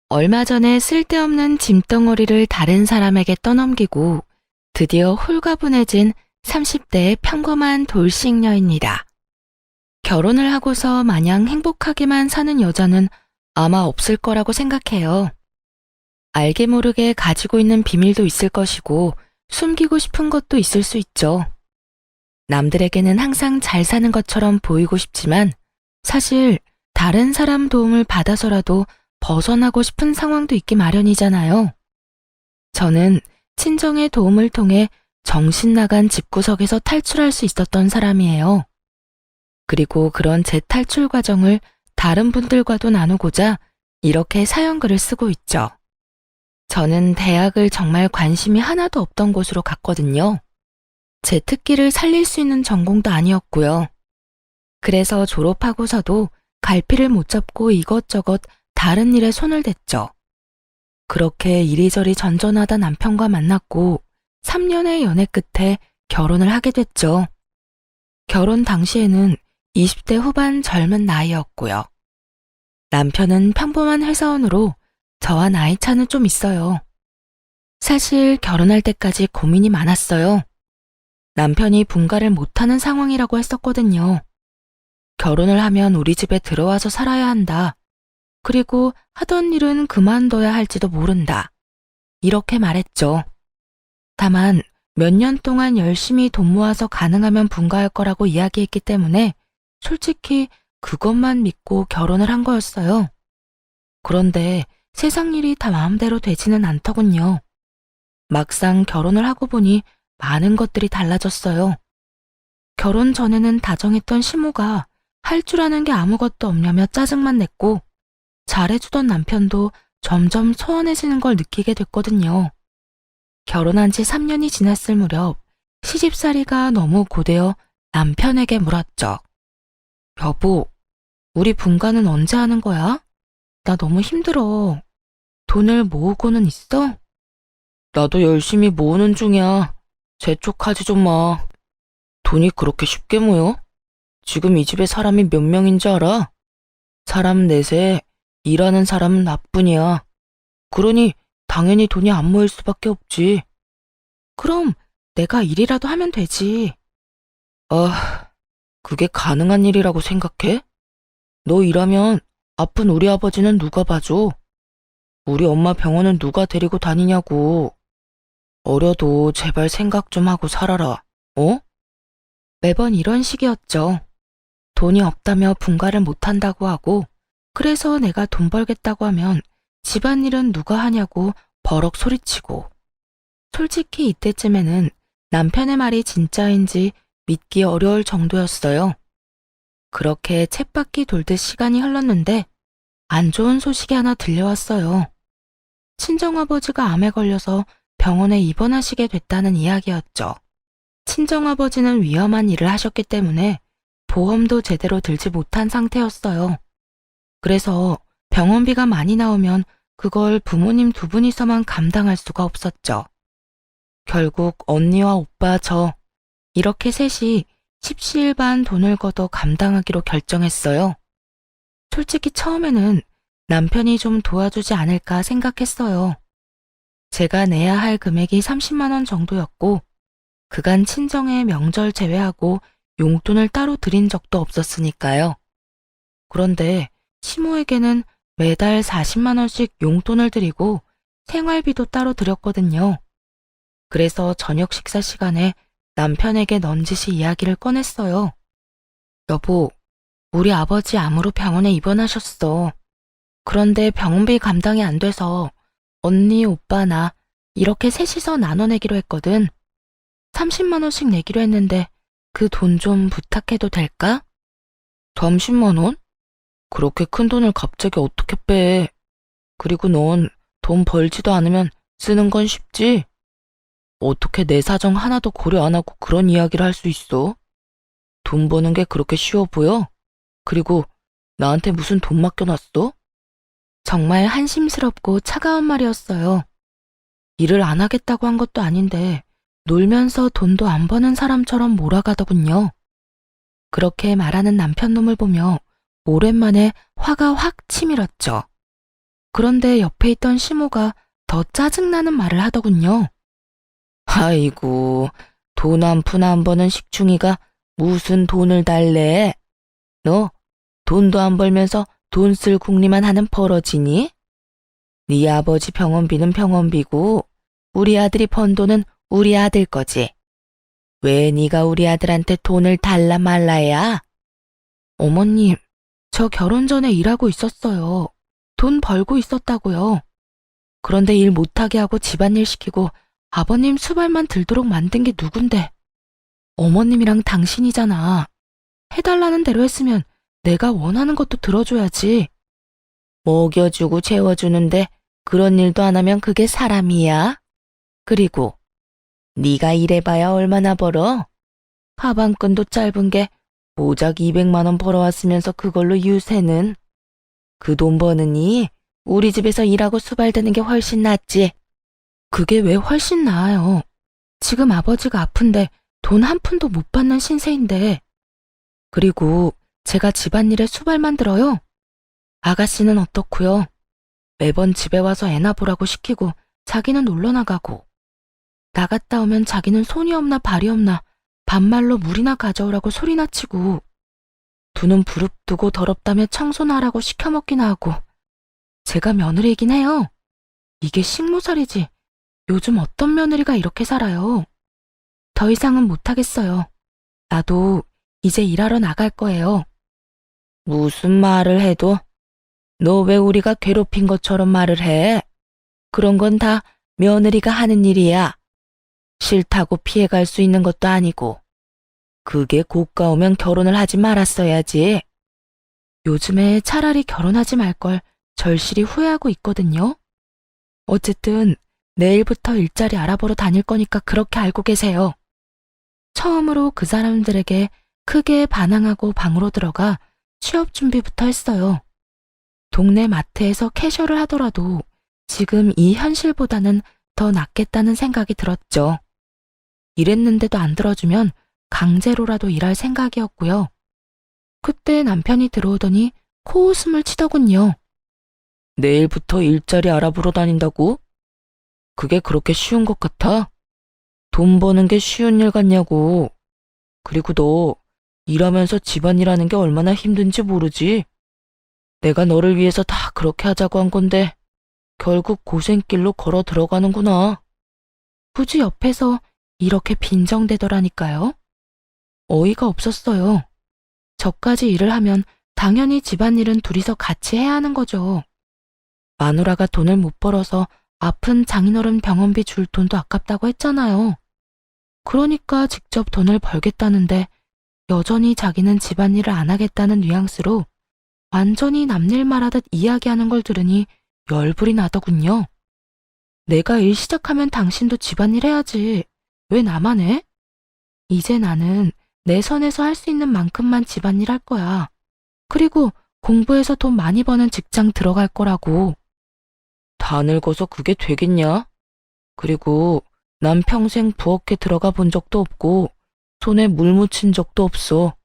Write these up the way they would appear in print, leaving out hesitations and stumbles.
얼마 전에 쓸데없는 짐덩어리를 다른 사람에게 떠넘기고 드디어 홀가분해진 30대의 평범한 돌싱녀입니다. 결혼을 하고서 마냥 행복하게만 사는 여자는 아마 없을 거라고 생각해요. 알게 모르게 가지고 있는 비밀도 있을 것이고 숨기고 싶은 것도 있을 수 있죠. 남들에게는 항상 잘 사는 것처럼 보이고 싶지만 사실 다른 사람 도움을 받아서라도 벗어나고 싶은 상황도 있기 마련이잖아요. 저는 친정의 도움을 통해 정신 나간 집구석에서 탈출할 수 있었던 사람이에요. 그리고 그런 제 탈출 과정을 다른 분들과도 나누고자 이렇게 사연글을 쓰고 있죠. 저는 대학을 정말 관심이 하나도 없던 곳으로 갔거든요. 제 특기를 살릴 수 있는 전공도 아니었고요. 그래서 졸업하고서도 갈피를 못 잡고 이것저것 다른 일에 손을 댔죠. 그렇게 이리저리 전전하다 남편과 만났고 3년의 연애 끝에 결혼을 하게 됐죠. 결혼 당시에는 20대 후반 젊은 나이였고요. 남편은 평범한 회사원으로 저와 나이 차는 좀 있어요. 사실 결혼할 때까지 고민이 많았어요. 남편이 분가를 못하는 상황이라고 했었거든요. 결혼을 하면 우리 집에 들어와서 살아야 한다. 그리고 하던 일은 그만둬야 할지도 모른다. 이렇게 말했죠. 다만 몇 년 동안 열심히 돈 모아서 가능하면 분가할 거라고 이야기했기 때문에 솔직히 그것만 믿고 결혼을 한 거였어요. 그런데 세상 일이 다 마음대로 되지는 않더군요. 막상 결혼을 하고 보니 많은 것들이 달라졌어요. 결혼 전에는 다정했던 시모가 할 줄 아는 게 아무것도 없냐며 짜증만 냈고 잘해주던 남편도 점점 소원해지는 걸 느끼게 됐거든요. 결혼한 지 3년이 지났을 무렵 시집살이가 너무 고되어 남편에게 물었죠. 여보, 우리 분가는 언제 하는 거야? 나 너무 힘들어. 돈을 모으고는 있어? 나도 열심히 모으는 중이야. 재촉하지 좀 마. 돈이 그렇게 쉽게 모여? 지금 이 집에 사람이 몇 명인지 알아? 사람 넷에 일하는 사람은 나뿐이야. 그러니 당연히 돈이 안 모일 수밖에 없지. 그럼 내가 일이라도 하면 되지. 아, 그게 가능한 일이라고 생각해? 너 일하면 아픈 우리 아버지는 누가 봐줘? 우리 엄마 병원은 누가 데리고 다니냐고. 어려도 제발 생각 좀 하고 살아라. 어? 매번 이런 식이었죠. 돈이 없다며 분가를 못한다고 하고 그래서 내가 돈 벌겠다고 하면 집안일은 누가 하냐고 버럭 소리치고 솔직히 이때쯤에는 남편의 말이 진짜인지 믿기 어려울 정도였어요. 그렇게 쳇바퀴 돌듯 시간이 흘렀는데 안 좋은 소식이 하나 들려왔어요. 친정아버지가 암에 걸려서 병원에 입원하시게 됐다는 이야기였죠. 친정아버지는 위험한 일을 하셨기 때문에 보험도 제대로 들지 못한 상태였어요. 그래서 병원비가 많이 나오면 그걸 부모님 두 분이서만 감당할 수가 없었죠. 결국 언니와 오빠 저 이렇게 셋이 십시일반 돈을 걷어 감당하기로 결정했어요. 솔직히 처음에는 남편이 좀 도와주지 않을까 생각했어요. 제가 내야 할 금액이 30만 원 정도였고 그간 친정의 명절 제외하고 용돈을 따로 드린 적도 없었으니까요. 그런데 시모에게는 매달 40만 원씩 용돈을 드리고 생활비도 따로 드렸거든요. 그래서 저녁 식사 시간에 남편에게 넌지시 이야기를 꺼냈어요. 여보, 우리 아버지 암으로 병원에 입원하셨어. 그런데 병원비 감당이 안 돼서 언니, 오빠, 나 이렇게 셋이서 나눠내기로 했거든. 30만 원씩 내기로 했는데 그 돈 좀 부탁해도 될까? 30만 원? 그렇게 큰 돈을 갑자기 어떻게 빼? 그리고 넌 돈 벌지도 않으면 쓰는 건 쉽지? 어떻게 내 사정 하나도 고려 안 하고 그런 이야기를 할 수 있어? 돈 버는 게 그렇게 쉬워 보여? 그리고 나한테 무슨 돈 맡겨놨어? 정말 한심스럽고 차가운 말이었어요. 일을 안 하겠다고 한 것도 아닌데 놀면서 돈도 안 버는 사람처럼 몰아가더군요. 그렇게 말하는 남편 놈을 보며 오랜만에 화가 확 치밀었죠. 그런데 옆에 있던 시모가 더 짜증나는 말을 하더군요. 아이고, 돈 한 푼 안 버는 식충이가 무슨 돈을 달래? 너 돈도 안 벌면서 돈 쓸 궁리만 하는 버러지니? 네 아버지 병원비는 병원비고 우리 아들이 번 돈은 우리 아들 거지. 왜 네가 우리 아들한테 돈을 달라 말라야? 어머님, 저 결혼 전에 일하고 있었어요. 돈 벌고 있었다고요. 그런데 일 못하게 하고 집안일 시키고 아버님 수발만 들도록 만든 게 누군데? 어머님이랑 당신이잖아. 해달라는 대로 했으면 내가 원하는 것도 들어줘야지. 먹여주고 재워주는데 그런 일도 안 하면 그게 사람이야? 그리고 네가 일해봐야 얼마나 벌어? 하반끈도 짧은 게 고작 200만 원 벌어왔으면서 그걸로 유세는? 그 돈 버느니 우리 집에서 일하고 수발대는 게 훨씬 낫지. 그게 왜 훨씬 나아요? 지금 아버지가 아픈데 돈 한 푼도 못 받는 신세인데. 그리고 제가 집안일에 수발만 들어요? 아가씨는 어떻고요? 매번 집에 와서 애나 보라고 시키고 자기는 놀러 나가고. 나갔다 오면 자기는 손이 없나 발이 없나 반말로 물이나 가져오라고 소리나 치고. 두 눈 부릅뜨고 더럽다며 청소나 하라고 시켜먹기나 하고. 제가 며느리이긴 해요. 이게 식모살이지. 요즘 어떤 며느리가 이렇게 살아요. 더 이상은 못하겠어요. 나도 이제 일하러 나갈 거예요. 무슨 말을 해도 너 왜 우리가 괴롭힌 것처럼 말을 해? 그런 건 다 며느리가 하는 일이야. 싫다고 피해갈 수 있는 것도 아니고. 그게 고가오면 결혼을 하지 말았어야지. 요즘에 차라리 결혼하지 말 걸 절실히 후회하고 있거든요. 어쨌든 내일부터 일자리 알아보러 다닐 거니까 그렇게 알고 계세요. 처음으로 그 사람들에게 크게 반항하고 방으로 들어가 취업 준비부터 했어요. 동네 마트에서 캐셔를 하더라도 지금 이 현실보다는 더 낫겠다는 생각이 들었죠. 일했는데도 안 들어주면 강제로라도 일할 생각이었고요. 그때 남편이 들어오더니 코웃음을 치더군요. 내일부터 일자리 알아보러 다닌다고? 그게 그렇게 쉬운 것 같아? 돈 버는 게 쉬운 일 같냐고. 그리고 너 일하면서 집안일하는 게 얼마나 힘든지 모르지? 내가 너를 위해서 다 그렇게 하자고 한 건데 결국 고생길로 걸어 들어가는구나. 굳이 옆에서 이렇게 빈정대더라니까요. 어이가 없었어요. 저까지 일을 하면 당연히 집안일은 둘이서 같이 해야 하는 거죠. 마누라가 돈을 못 벌어서 아픈 장인어른 병원비 줄 돈도 아깝다고 했잖아요. 그러니까 직접 돈을 벌겠다는데 여전히 자기는 집안일을 안 하겠다는 뉘앙스로 완전히 남일 말하듯 이야기하는 걸 들으니 열불이 나더군요. 내가 일 시작하면 당신도 집안일 해야지. 왜 나만 해? 이제 나는 내 선에서 할 수 있는 만큼만 집안일 할 거야. 그리고 공부해서 돈 많이 버는 직장 들어갈 거라고. 다 늙어서 그게 되겠냐? 그리고 난 평생 부엌에 들어가 본 적도 없고 손에 물 묻힌 적도 없어.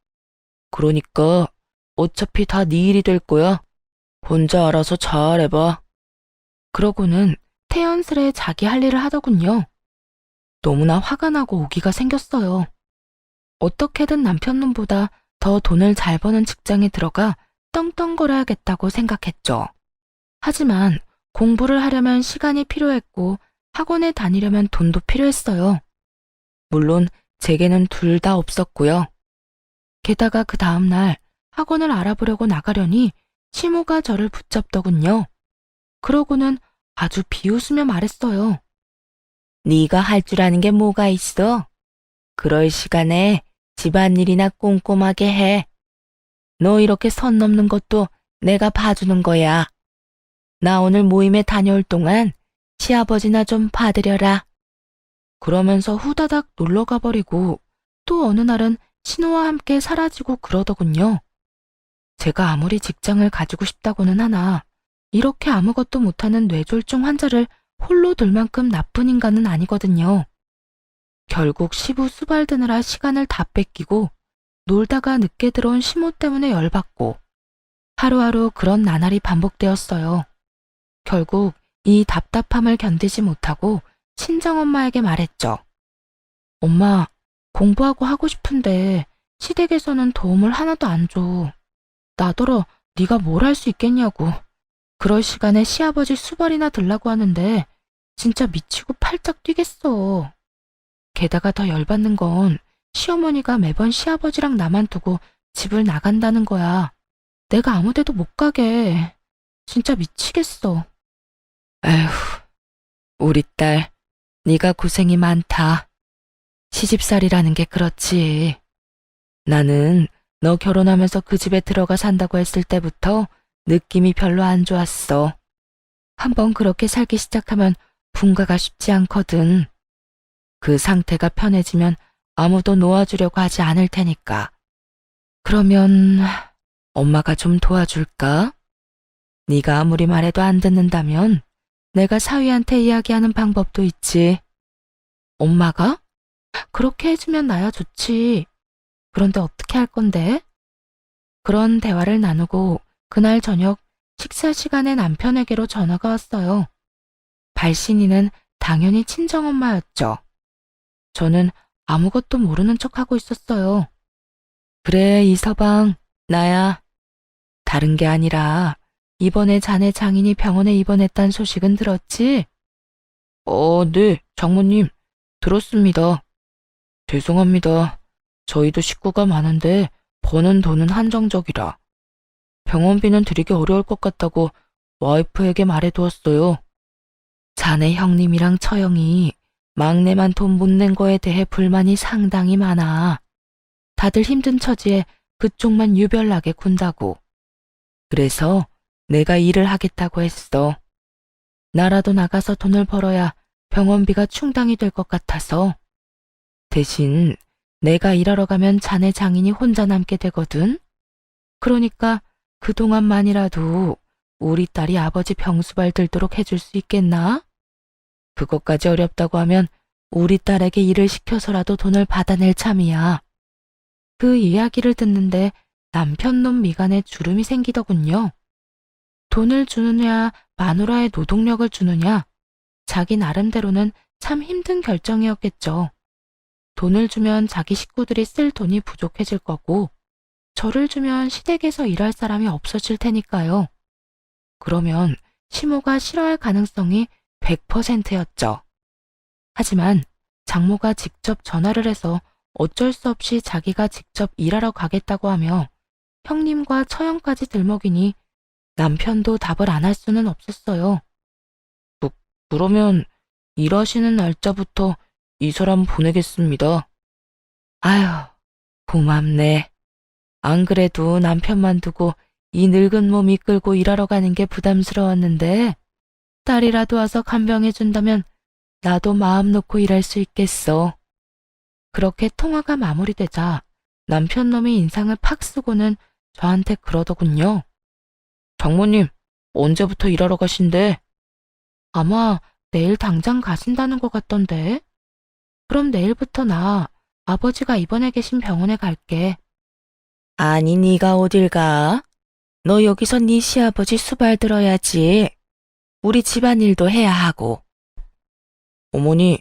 그러니까 어차피 다 네 일이 될 거야. 혼자 알아서 잘해봐. 그러고는 태연스레 자기 할 일을 하더군요. 너무나 화가 나고 오기가 생겼어요. 어떻게든 남편 놈보다 더 돈을 잘 버는 직장에 들어가 떵떵거려야겠다고 생각했죠. 하지만 공부를 하려면 시간이 필요했고 학원에 다니려면 돈도 필요했어요. 물론 제게는 둘 다 없었고요. 게다가 그 다음날 학원을 알아보려고 나가려니 시모가 저를 붙잡더군요. 그러고는 아주 비웃으며 말했어요. 네가 할 줄 아는 게 뭐가 있어? 그럴 시간에 집안일이나 꼼꼼하게 해. 너 이렇게 선 넘는 것도 내가 봐주는 거야. 나 오늘 모임에 다녀올 동안 시아버지나 좀 봐드려라. 그러면서 후다닥 놀러 가버리고 또 어느 날은 신호와 함께 사라지고 그러더군요. 제가 아무리 직장을 가지고 싶다고는 하나 이렇게 아무것도 못하는 뇌졸중 환자를 홀로 둘 만큼 나쁜 인간은 아니거든요. 결국 시부 수발드느라 시간을 다 뺏기고 놀다가 늦게 들어온 시모 때문에 열받고 하루하루 그런 나날이 반복되었어요. 결국 이 답답함을 견디지 못하고 친정엄마에게 말했죠. 엄마, 공부하고 하고 싶은데 시댁에서는 도움을 하나도 안 줘. 나더러 네가 뭘 할 수 있겠냐고. 그럴 시간에 시아버지 수발이나 들라고 하는데 진짜 미치고 팔짝 뛰겠어. 게다가 더 열받는 건 시어머니가 매번 시아버지랑 나만 두고 집을 나간다는 거야. 내가 아무 데도 못 가게. 진짜 미치겠어. 에휴, 우리 딸, 네가 고생이 많다. 시집살이라는 게 그렇지. 나는 너 결혼하면서 그 집에 들어가 산다고 했을 때부터 느낌이 별로 안 좋았어. 한번 그렇게 살기 시작하면 분가가 쉽지 않거든. 그 상태가 편해지면 아무도 놓아주려고 하지 않을 테니까. 그러면 엄마가 좀 도와줄까? 네가 아무리 말해도 안 듣는다면 내가 사위한테 이야기하는 방법도 있지. 엄마가? 그렇게 해주면 나야 좋지. 그런데 어떻게 할 건데? 그런 대화를 나누고 그날 저녁 식사 시간에 남편에게로 전화가 왔어요. 발신이는 당연히 친정엄마였죠. 저는 아무것도 모르는 척하고 있었어요. 그래, 이서방, 나야. 다른 게 아니라 이번에 자네 장인이 병원에 입원했단 소식은 들었지? 네, 장모님. 들었습니다. 죄송합니다. 저희도 식구가 많은데 버는 돈은 한정적이라. 병원비는 드리기 어려울 것 같다고 와이프에게 말해두었어요. 자네 형님이랑 처형이 막내만 돈 못 낸 거에 대해 불만이 상당히 많아. 다들 힘든 처지에 그쪽만 유별나게 군다고. 그래서 내가 일을 하겠다고 했어. 나라도 나가서 돈을 벌어야 병원비가 충당이 될 것 같아서. 대신 내가 일하러 가면 자네 장인이 혼자 남게 되거든. 그러니까 그동안만이라도 우리 딸이 아버지 병수발 들도록 해줄 수 있겠나? 그것까지 어렵다고 하면 우리 딸에게 일을 시켜서라도 돈을 받아낼 참이야. 그 이야기를 듣는데 남편놈 미간에 주름이 생기더군요. 돈을 주느냐 마누라의 노동력을 주느냐, 자기 나름대로는 참 힘든 결정이었겠죠. 돈을 주면 자기 식구들이 쓸 돈이 부족해질 거고, 저를 주면 시댁에서 일할 사람이 없어질 테니까요. 그러면 시모가 싫어할 가능성이 100%였죠. 하지만 장모가 직접 전화를 해서 어쩔 수 없이 자기가 직접 일하러 가겠다고 하며 형님과 처형까지 들먹이니 남편도 답을 안 할 수는 없었어요. 그러면 일하시는 날짜부터 이 사람 보내겠습니다. 아휴, 고맙네. 안 그래도 남편만 두고 이 늙은 몸 이끌고 일하러 가는 게 부담스러웠는데 딸이라도 와서 간병해준다면 나도 마음 놓고 일할 수 있겠어. 그렇게 통화가 마무리되자 남편 놈이 인상을 팍 쓰고는 저한테 그러더군요. 장모님, 언제부터 일하러 가신대? 아마 내일 당장 가신다는 것 같던데. 그럼 내일부터 나 아버지가 입원해 계신 병원에 갈게. 아니, 네가 어딜 가? 너 여기서 네 시아버지 수발 들어야지. 우리 집안일도 해야 하고. 어머니,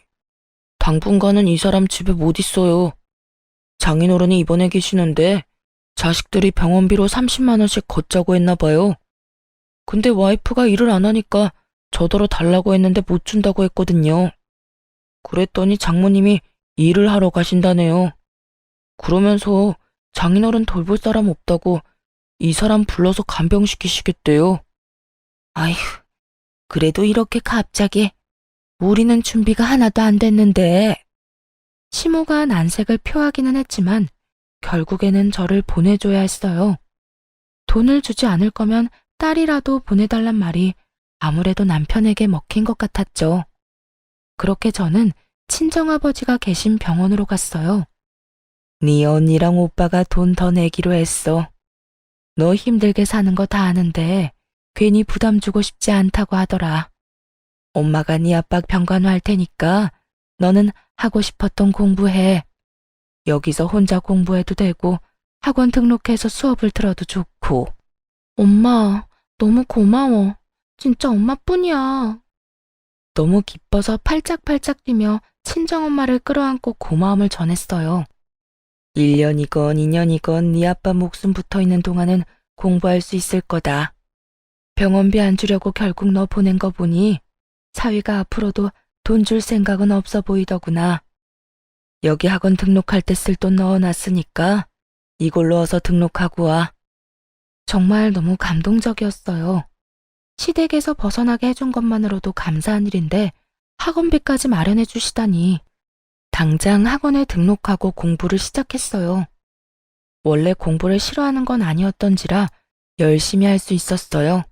당분간은 이 사람 집에 못 있어요. 장인어른이 입원해 계시는데 자식들이 병원비로 30만 원씩 걷자고 했나 봐요. 근데 와이프가 일을 안 하니까 저더러 달라고 했는데 못 준다고 했거든요. 그랬더니 장모님이 일을 하러 가신다네요. 그러면서 장인어른 돌볼 사람 없다고 이 사람 불러서 간병시키시겠대요. 아휴, 그래도 이렇게 갑자기. 우리는 준비가 하나도 안 됐는데. 시모가 난색을 표하기는 했지만 결국에는 저를 보내줘야 했어요. 돈을 주지 않을 거면 딸이라도 보내달란 말이 아무래도 남편에게 먹힌 것 같았죠. 그렇게 저는 친정아버지가 계신 병원으로 갔어요. 네 언니랑 오빠가 돈 더 내기로 했어. 너 힘들게 사는 거 다 아는데 괜히 부담 주고 싶지 않다고 하더라. 엄마가 네 압박 병간호할 테니까 너는 하고 싶었던 공부해. 여기서 혼자 공부해도 되고 학원 등록해서 수업을 들어도 좋고. 엄마, 너무 고마워. 진짜 엄마뿐이야. 너무 기뻐서 팔짝팔짝 뛰며 친정엄마를 끌어안고 고마움을 전했어요. 1년이건 2년이건 네 아빠 목숨 붙어있는 동안은 공부할 수 있을 거다. 병원비 안 주려고 결국 너 보낸 거 보니 사위가 앞으로도 돈 줄 생각은 없어 보이더구나. 여기 학원 등록할 때 쓸 돈 넣어놨으니까 이걸로 어서 등록하고 와. 정말 너무 감동적이었어요. 시댁에서 벗어나게 해준 것만으로도 감사한 일인데 학원비까지 마련해 주시다니. 당장 학원에 등록하고 공부를 시작했어요. 원래 공부를 싫어하는 건 아니었던지라 열심히 할 수 있었어요.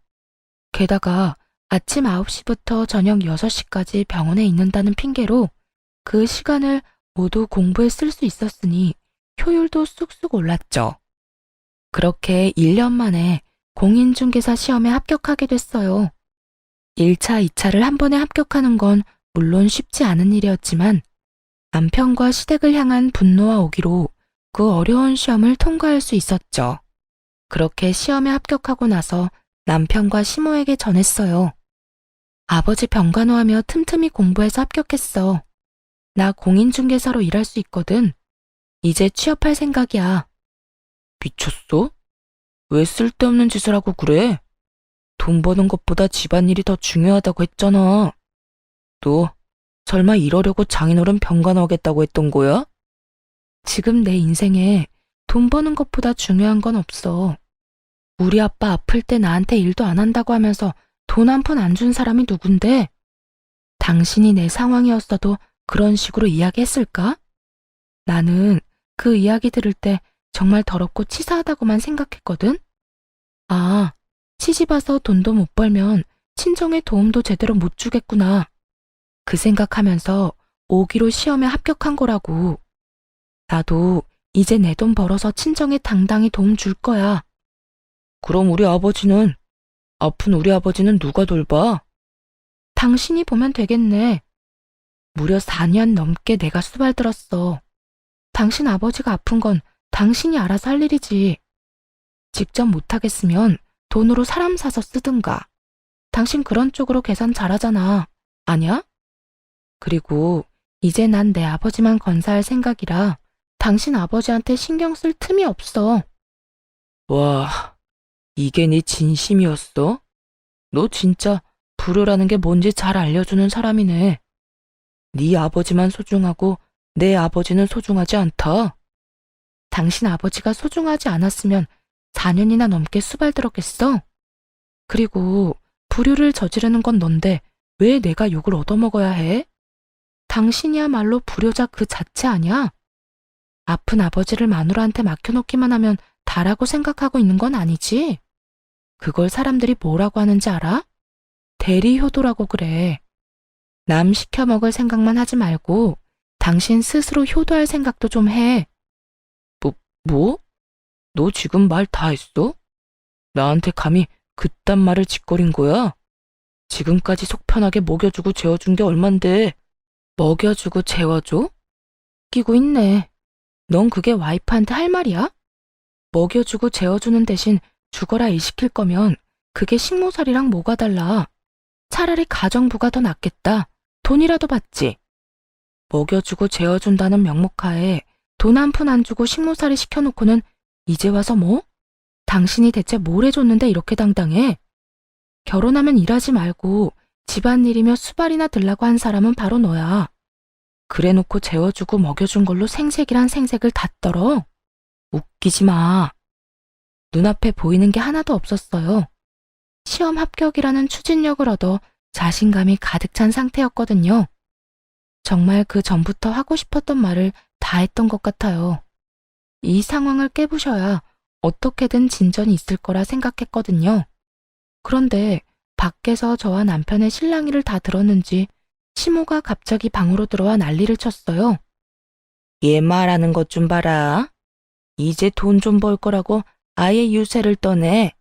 게다가 아침 9시부터 저녁 6시까지 병원에 있는다는 핑계로 그 시간을 모두 공부에 쓸 수 있었으니 효율도 쑥쑥 올랐죠. 그렇게 1년 만에 공인중개사 시험에 합격하게 됐어요. 1차, 2차를 한 번에 합격하는 건 물론 쉽지 않은 일이었지만 남편과 시댁을 향한 분노와 오기로 그 어려운 시험을 통과할 수 있었죠. 그렇게 시험에 합격하고 나서 남편과 시모에게 전했어요. 아버지 병간호하며 틈틈이 공부해서 합격했어. 나 공인중개사로 일할 수 있거든. 이제 취업할 생각이야. 미쳤어? 왜 쓸데없는 짓을 하고 그래? 돈 버는 것보다 집안일이 더 중요하다고 했잖아. 너 설마 이러려고 장인어른 병간호하겠다고 했던 거야? 지금 내 인생에 돈 버는 것보다 중요한 건 없어. 우리 아빠 아플 때 나한테 일도 안 한다고 하면서 돈 한 푼 안 준 사람이 누군데? 당신이 내 상황이었어도 그런 식으로 이야기했을까? 나는 그 이야기 들을 때 정말 더럽고 치사하다고만 생각했거든? 아, 시집 와서 돈도 못 벌면 친정에 도움도 제대로 못 주겠구나. 그 생각하면서 오기로 시험에 합격한 거라고. 나도 이제 내 돈 벌어서 친정에 당당히 도움 줄 거야. 그럼 아픈 우리 아버지는 누가 돌봐? 당신이 보면 되겠네. 무려 4년 넘게 내가 수발들었어. 당신 아버지가 아픈 건 당신이 알아서 할 일이지. 직접 못하겠으면 돈으로 사람 사서 쓰든가. 당신 그런 쪽으로 계산 잘하잖아. 아냐? 그리고 이제 난 내 아버지만 건사할 생각이라 당신 아버지한테 신경 쓸 틈이 없어. 와, 이게 네 진심이었어? 너 진짜 불효라는 게 뭔지 잘 알려주는 사람이네. 네 아버지만 소중하고 내 아버지는 소중하지 않다. 당신 아버지가 소중하지 않았으면 4년이나 넘게 수발들었겠어? 그리고 불효를 저지르는 건 넌데 왜 내가 욕을 얻어먹어야 해? 당신이야말로 불효자 그 자체 아니야? 아픈 아버지를 마누라한테 맡겨놓기만 하면 다라고 생각하고 있는 건 아니지? 그걸 사람들이 뭐라고 하는지 알아? 대리효도라고 그래. 남 시켜먹을 생각만 하지 말고 당신 스스로 효도할 생각도 좀 해. 뭐? 너 지금 말 다 했어? 나한테 감히 그딴 말을 짓거린 거야? 지금까지 속 편하게 먹여주고 재워준 게 얼만데. 먹여주고 재워줘? 끼고 있네. 넌 그게 와이프한테 할 말이야? 먹여주고 재워주는 대신 죽어라 일 시킬 거면 그게 식모살이랑 뭐가 달라. 차라리 가정부가 더 낫겠다. 돈이라도 받지. 먹여주고 재워준다는 명목하에 돈 한 푼 안 주고 식모살이 시켜놓고는 이제 와서 뭐? 당신이 대체 뭘 해줬는데 이렇게 당당해? 결혼하면 일하지 말고 집안일이며 수발이나 들라고 한 사람은 바로 너야. 그래놓고 재워주고 먹여준 걸로 생색이란 생색을 다 떨어? 웃기지 마. 눈앞에 보이는 게 하나도 없었어요. 시험 합격이라는 추진력을 얻어 자신감이 가득 찬 상태였거든요. 정말 그 전부터 하고 싶었던 말을 다 했던 것 같아요. 이 상황을 깨부셔야 어떻게든 진전이 있을 거라 생각했거든요. 그런데 밖에서 저와 남편의 실랑이를 다 들었는지 시모가 갑자기 방으로 들어와 난리를 쳤어요. 얘 말하는 것 좀 봐라. 이제 돈 좀 벌 거라고 아예 유세를 떠내.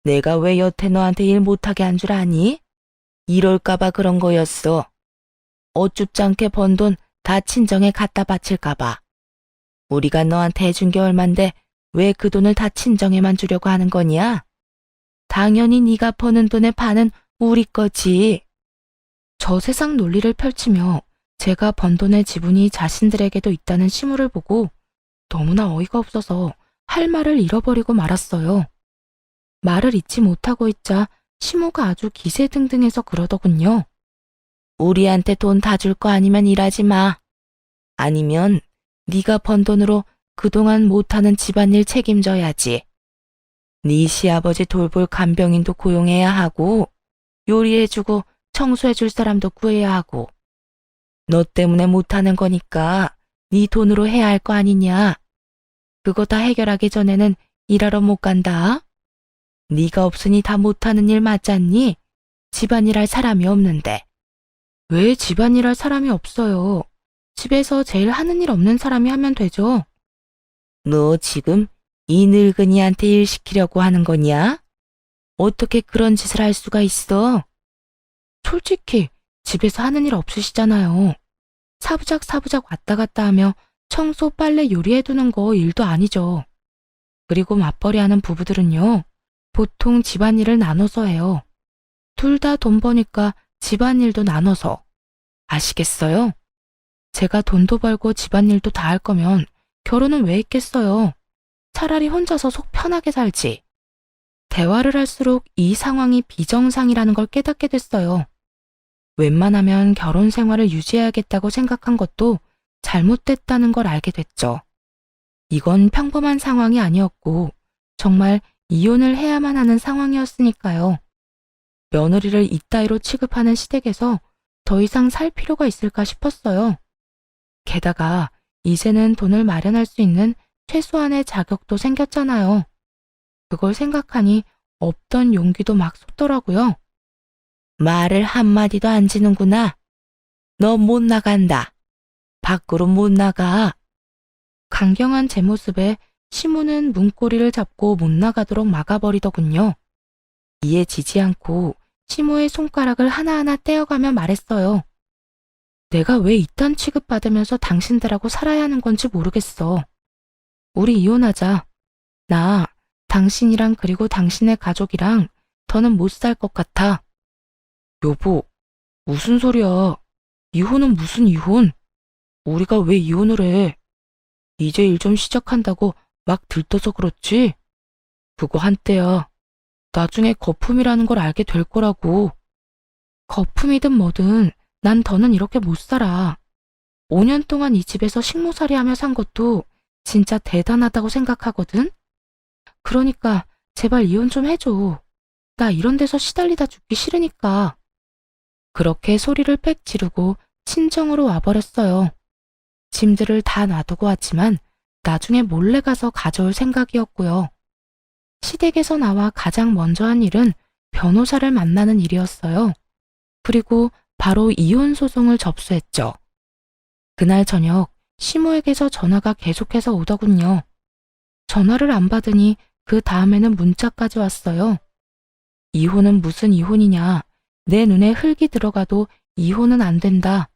내가 왜 여태 너한테 일 못하게 한 줄 아니? 이럴까봐 그런 거였어. 어쭙지 않게 번 돈 다 친정에 갖다 바칠까봐. 우리가 너한테 해준 게 얼만데 왜 그 돈을 다 친정에만 주려고 하는 거냐? 당연히 네가 버는 돈의 반은 우리 거지. 저 세상 논리를 펼치며 제가 번 돈의 지분이 자신들에게도 있다는 시무를 보고 너무나 어이가 없어서 할 말을 잃어버리고 말았어요. 말을 잊지 못하고 있자 시모가 아주 기세등등해서 그러더군요. 우리한테 돈 다 줄 거 아니면 일하지 마. 아니면 네가 번 돈으로 그동안 못하는 집안일 책임져야지. 네 시아버지 돌볼 간병인도 고용해야 하고 요리해주고 청소해줄 사람도 구해야 하고 너 때문에 못하는 거니까 네 돈으로 해야 할 거 아니냐. 그거 다 해결하기 전에는 일하러 못 간다. 네가 없으니 다 못하는 일 맞잖니? 집안일 할 사람이 없는데. 왜 집안일 할 사람이 없어요? 집에서 제일 하는 일 없는 사람이 하면 되죠. 너 지금 이 늙은이한테 일 시키려고 하는 거냐? 어떻게 그런 짓을 할 수가 있어? 솔직히 집에서 하는 일 없으시잖아요. 사부작 왔다 갔다 하며 청소, 빨래, 요리해두는 거 일도 아니죠. 그리고 맞벌이하는 부부들은요. 보통 집안일을 나눠서 해요. 둘 다 돈 버니까 집안일도 나눠서. 아시겠어요? 제가 돈도 벌고 집안일도 다 할 거면 결혼은 왜 했겠어요? 차라리 혼자서 속 편하게 살지. 대화를 할수록 이 상황이 비정상이라는 걸 깨닫게 됐어요. 웬만하면 결혼 생활을 유지해야겠다고 생각한 것도 잘못됐다는 걸 알게 됐죠. 이건 평범한 상황이 아니었고 정말 이혼을 해야만 하는 상황이었으니까요. 며느리를 이따위로 취급하는 시댁에서 더 이상 살 필요가 있을까 싶었어요. 게다가 이제는 돈을 마련할 수 있는 최소한의 자격도 생겼잖아요. 그걸 생각하니 없던 용기도 막 솟더라고요. 말을 한마디도 안 지는구나. 너 못 나간다. 밖으로 못 나가. 강경한 제 모습에 시모는 문고리를 잡고 못 나가도록 막아버리더군요. 이에 지지 않고 시모의 손가락을 하나하나 떼어가며 말했어요. 내가 왜 이딴 취급받으면서 당신들하고 살아야 하는 건지 모르겠어. 우리 이혼하자. 나 당신이랑 그리고 당신의 가족이랑 더는 못 살 것 같아. 여보, 무슨 소리야. 이혼은 무슨 이혼? 우리가 왜 이혼을 해? 이제 일 좀 시작한다고 막 들떠서 그렇지? 그거 한때야. 나중에 거품이라는 걸 알게 될 거라고. 거품이든 뭐든 난 더는 이렇게 못 살아. 5년 동안 이 집에서 식모살이 하며 산 것도 진짜 대단하다고 생각하거든? 그러니까 제발 이혼 좀 해줘. 나 이런 데서 시달리다 죽기 싫으니까. 그렇게 소리를 빽 지르고 친정으로 와버렸어요. 짐들을 다 놔두고 왔지만 나중에 몰래 가서 가져올 생각이었고요. 시댁에서 나와 가장 먼저 한 일은 변호사를 만나는 일이었어요. 그리고 바로 이혼 소송을 접수했죠. 그날 저녁 시모에게서 전화가 계속해서 오더군요. 전화를 안 받으니 그 다음에는 문자까지 왔어요. 이혼은 무슨 이혼이냐. 내 눈에 흙이 들어가도 이혼은 안 된다.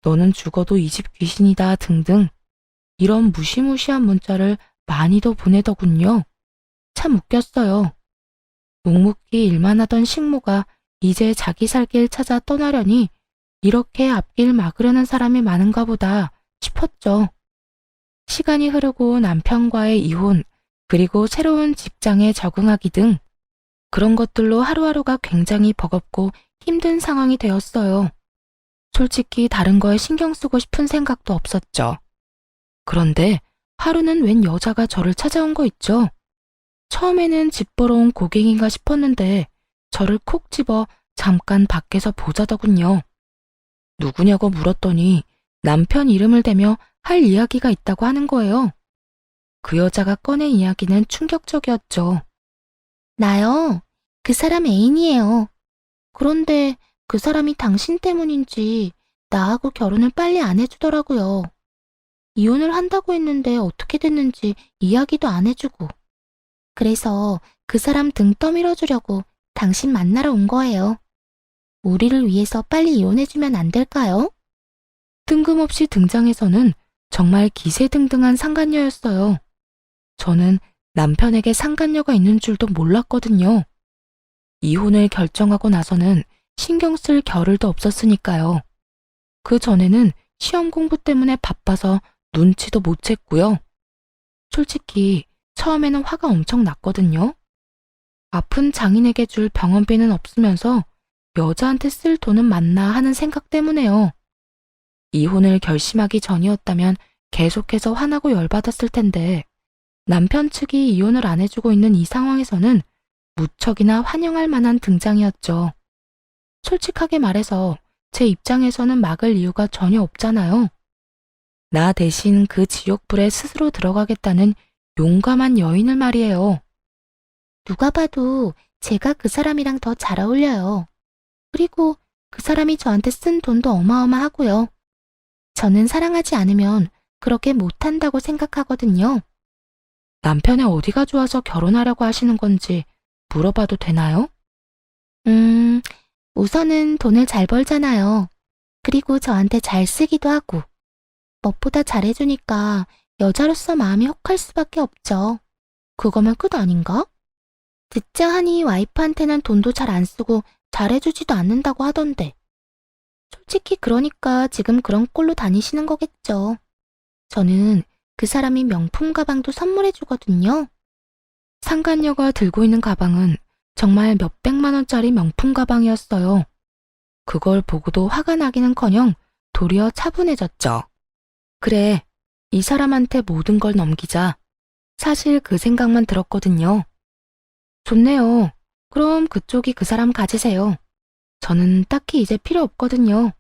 너는 죽어도 이 집 귀신이다 등등. 이런 무시무시한 문자를 많이도 보내더군요. 참 웃겼어요. 묵묵히 일만 하던 식모가 이제 자기 살 길 찾아 떠나려니 이렇게 앞길 막으려는 사람이 많은가 보다 싶었죠. 시간이 흐르고 남편과의 이혼, 그리고 새로운 직장에 적응하기 등 그런 것들로 하루하루가 굉장히 버겁고 힘든 상황이 되었어요. 솔직히 다른 거에 신경 쓰고 싶은 생각도 없었죠. 그런데 하루는 웬 여자가 저를 찾아온 거 있죠. 처음에는 집 보러 온 고객인가 싶었는데 저를 콕 집어 잠깐 밖에서 보자더군요. 누구냐고 물었더니 남편 이름을 대며 할 이야기가 있다고 하는 거예요. 그 여자가 꺼낸 이야기는 충격적이었죠. 나요. 그 사람 애인이에요. 그런데 그 사람이 당신 때문인지 나하고 결혼을 빨리 안 해주더라고요. 이혼을 한다고 했는데 어떻게 됐는지 이야기도 안 해주고. 그래서 그 사람 등 떠밀어 주려고 당신 만나러 온 거예요. 우리를 위해서 빨리 이혼해주면 안 될까요? 뜬금없이 등장해서는 정말 기세등등한 상간녀였어요. 저는 남편에게 상간녀가 있는 줄도 몰랐거든요. 이혼을 결정하고 나서는 신경 쓸 겨를도 없었으니까요. 그 전에는 시험 공부 때문에 바빠서 눈치도 못 챘고요. 솔직히 처음에는 화가 엄청 났거든요. 아픈 장인에게 줄 병원비는 없으면서 여자한테 쓸 돈은 많나 하는 생각 때문에요. 이혼을 결심하기 전이었다면 계속해서 화나고 열받았을 텐데 남편 측이 이혼을 안 해주고 있는 이 상황에서는 무척이나 환영할 만한 등장이었죠. 솔직하게 말해서 제 입장에서는 막을 이유가 전혀 없잖아요. 나 대신 그 지옥불에 스스로 들어가겠다는 용감한 여인을 말이에요. 누가 봐도 제가 그 사람이랑 더 잘 어울려요. 그리고 그 사람이 저한테 쓴 돈도 어마어마하고요. 저는 사랑하지 않으면 그렇게 못한다고 생각하거든요. 남편의 어디가 좋아서 결혼하려고 하시는 건지 물어봐도 되나요? 우선은 돈을 잘 벌잖아요. 그리고 저한테 잘 쓰기도 하고. 무엇보다 잘해주니까 여자로서 마음이 혹할 수밖에 없죠. 그거면 끝 아닌가? 듣자 하니 와이프한테는 돈도 잘 안 쓰고 잘해주지도 않는다고 하던데. 솔직히 그러니까 지금 그런 꼴로 다니시는 거겠죠. 저는 그 사람이 명품 가방도 선물해주거든요. 상간녀가 들고 있는 가방은 정말 몇백만 원짜리 명품 가방이었어요. 그걸 보고도 화가 나기는커녕 도리어 차분해졌죠. 그래, 이 사람한테 모든 걸 넘기자. 사실 그 생각만 들었거든요. 좋네요. 그럼 그쪽이 그 사람 가지세요. 저는 딱히 이제 필요 없거든요.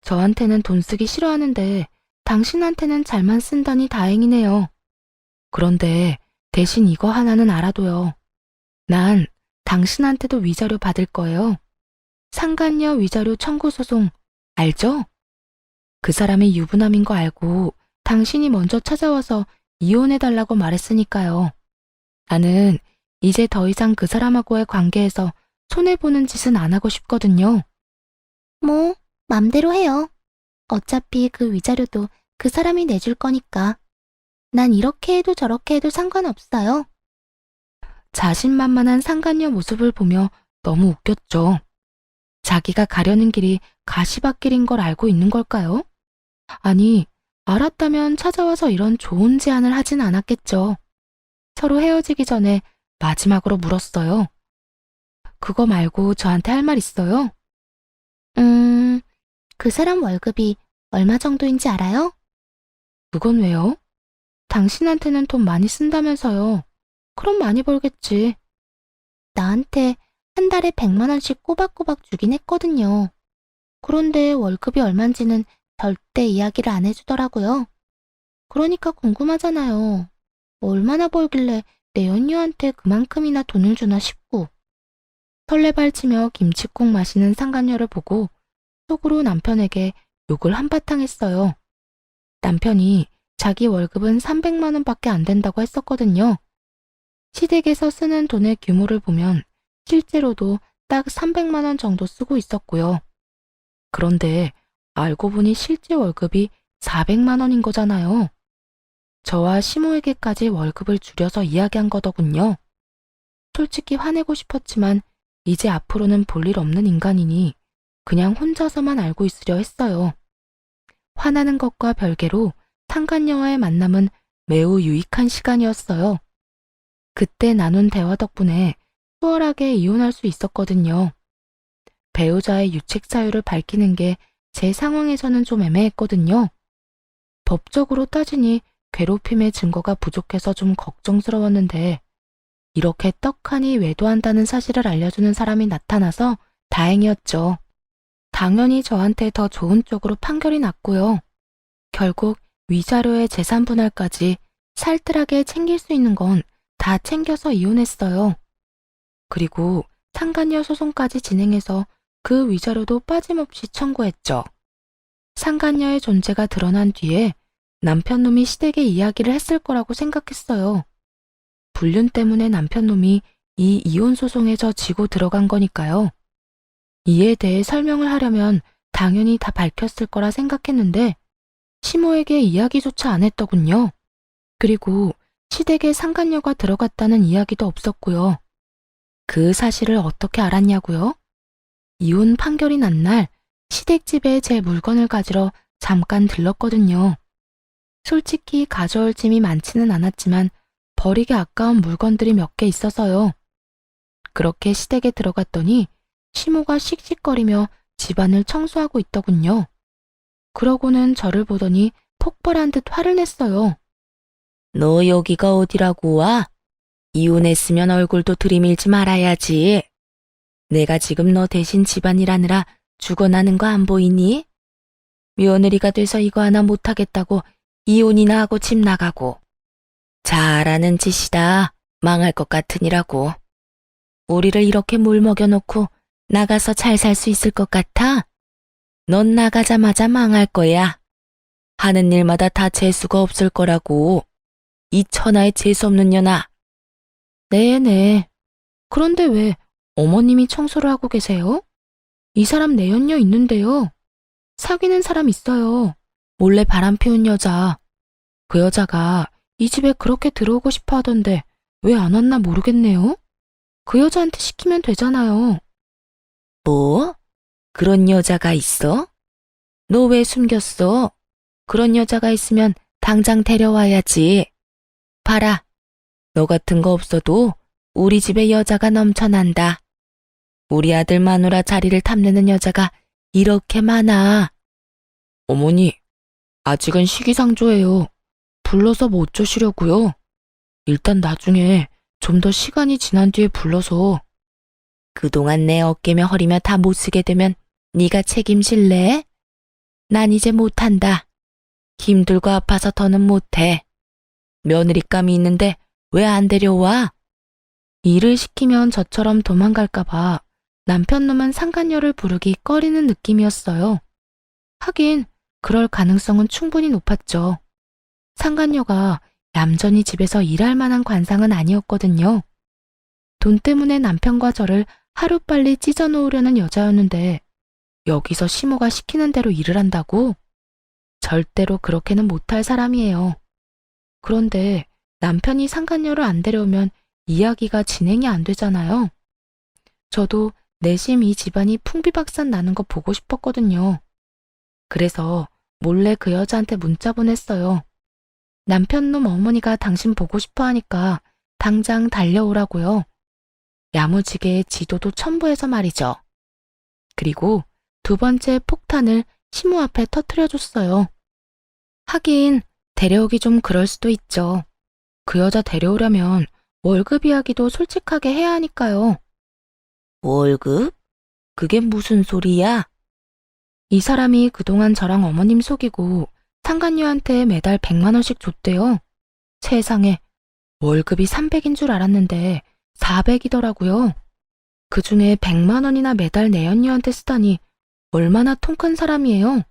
저한테는 돈 쓰기 싫어하는데 당신한테는 잘만 쓴다니 다행이네요. 그런데 대신 이거 하나는 알아둬요. 난 당신한테도 위자료 받을 거예요. 상간녀 위자료 청구 소송 알죠? 그 사람이 유부남인 거 알고 당신이 먼저 찾아와서 이혼해달라고 말했으니까요. 나는 이제 더 이상 그 사람하고의 관계에서 손해보는 짓은 안 하고 싶거든요. 뭐, 맘대로 해요. 어차피 그 위자료도 그 사람이 내줄 거니까. 난 이렇게 해도 저렇게 해도 상관없어요. 자신만만한 상간녀 모습을 보며 너무 웃겼죠. 자기가 가려는 길이 가시밭길인 걸 알고 있는 걸까요? 아니, 알았다면 찾아와서 이런 좋은 제안을 하진 않았겠죠. 서로 헤어지기 전에 마지막으로 물었어요. 그거 말고 저한테 할 말 있어요? 그 사람 월급이 얼마 정도인지 알아요? 그건 왜요? 당신한테는 돈 많이 쓴다면서요. 그럼 많이 벌겠지. 나한테 한 달에 100만 원씩 꼬박꼬박 주긴 했거든요. 그런데 월급이 얼만지는 절대 이야기를 안 해주더라고요. 그러니까 궁금하잖아요. 얼마나 벌길래 내 연유한테 그만큼이나 돈을 주나 싶고. 설레발치며 김칫국 마시는 상간녀를 보고 속으로 남편에게 욕을 한바탕 했어요. 남편이 자기 월급은 300만 원밖에 안 된다고 했었거든요. 시댁에서 쓰는 돈의 규모를 보면 실제로도 딱 300만 원 정도 쓰고 있었고요. 그런데 알고 보니 실제 월급이 400만 원인 거잖아요. 저와 시모에게까지 월급을 줄여서 이야기한 거더군요. 솔직히 화내고 싶었지만 이제 앞으로는 볼 일 없는 인간이니 그냥 혼자서만 알고 있으려 했어요. 화나는 것과 별개로 상간녀와의 만남은 매우 유익한 시간이었어요. 그때 나눈 대화 덕분에 수월하게 이혼할 수 있었거든요. 배우자의 유책 사유를 밝히는 게 제 상황에서는 좀 애매했거든요. 법적으로 따지니 괴롭힘의 증거가 부족해서 좀 걱정스러웠는데 이렇게 떡하니 외도한다는 사실을 알려주는 사람이 나타나서 다행이었죠. 당연히 저한테 더 좋은 쪽으로 판결이 났고요. 결국 위자료의 재산 분할까지 살뜰하게 챙길 수 있는 건 다 챙겨서 이혼했어요. 그리고 상간녀 소송까지 진행해서 그 위자료도 빠짐없이 청구했죠. 상간녀의 존재가 드러난 뒤에 남편놈이 시댁에 이야기를 했을 거라고 생각했어요. 불륜 때문에 남편놈이 이 이혼 소송에 저 지고 들어간 거니까요. 이에 대해 설명을 하려면 당연히 다 밝혔을 거라 생각했는데 시모에게 이야기조차 안 했더군요. 그리고 시댁에 상간녀가 들어갔다는 이야기도 없었고요. 그 사실을 어떻게 알았냐고요? 이혼 판결이 난 날 시댁집에 제 물건을 가지러 잠깐 들렀거든요. 솔직히 가져올 짐이 많지는 않았지만 버리기 아까운 물건들이 몇 개 있어서요. 그렇게 시댁에 들어갔더니 시모가 씩씩거리며 집안을 청소하고 있더군요. 그러고는 저를 보더니 폭발한 듯 화를 냈어요. 너 여기가 어디라고 와? 이혼했으면 얼굴도 들이밀지 말아야지. 내가 지금 너 대신 집안일하느라 죽어나는 거 안 보이니? 며느리가 돼서 이거 하나 못하겠다고 이혼이나 하고 집 나가고. 잘하는 짓이다. 망할 것 같으니라고. 우리를 이렇게 물 먹여놓고 나가서 잘 살 수 있을 것 같아? 넌 나가자마자 망할 거야. 하는 일마다 다 재수가 없을 거라고. 이 천하의 재수없는 년아. 네네. 그런데 왜 어머님이 청소를 하고 계세요? 이 사람 내연녀 있는데요. 사귀는 사람 있어요. 몰래 바람 피운 여자. 그 여자가 이 집에 그렇게 들어오고 싶어 하던데 왜 안 왔나 모르겠네요. 그 여자한테 시키면 되잖아요. 뭐? 그런 여자가 있어? 너 왜 숨겼어? 그런 여자가 있으면 당장 데려와야지. 봐라. 너 같은 거 없어도 우리 집에 여자가 넘쳐난다. 우리 아들 마누라 자리를 탐내는 여자가 이렇게 많아. 어머니, 아직은 시기상조예요. 불러서 뭐 어쩌시려고요? 일단 나중에 좀 더 시간이 지난 뒤에 불러서. 그동안 내 어깨며 허리며 다 못 쓰게 되면 네가 책임질래? 난 이제 못한다. 힘들고 아파서 더는 못해. 며느리감이 있는데 왜 안 데려와? 일을 시키면 저처럼 도망갈까봐 남편 놈은 상간녀를 부르기 꺼리는 느낌이었어요. 하긴 그럴 가능성은 충분히 높았죠. 상간녀가 얌전히 집에서 일할 만한 관상은 아니었거든요. 돈 때문에 남편과 저를 하루빨리 찢어놓으려는 여자였는데 여기서 시모가 시키는 대로 일을 한다고? 절대로 그렇게는 못할 사람이에요. 그런데 남편이 상간녀를 안 데려오면 이야기가 진행이 안 되잖아요. 저도 내심 이 집안이 풍비박산 나는 거 보고 싶었거든요. 그래서 몰래 그 여자한테 문자 보냈어요. 남편 놈 어머니가 당신 보고 싶어 하니까 당장 달려오라고요. 야무지게 지도도 첨부해서 말이죠. 그리고 두 번째 폭탄을 시모 앞에 터뜨려줬어요. 하긴 데려오기 좀 그럴 수도 있죠. 그 여자 데려오려면 월급 이야기도 솔직하게 해야 하니까요. 월급? 그게 무슨 소리야? 이 사람이 그동안 저랑 어머님 속이고 상간녀한테 매달 100만 원씩 줬대요. 세상에, 월급이 300인 줄 알았는데 400이더라고요. 그중에 100만 원이나 매달 내연녀한테 쓰다니 얼마나 통 큰 사람이에요.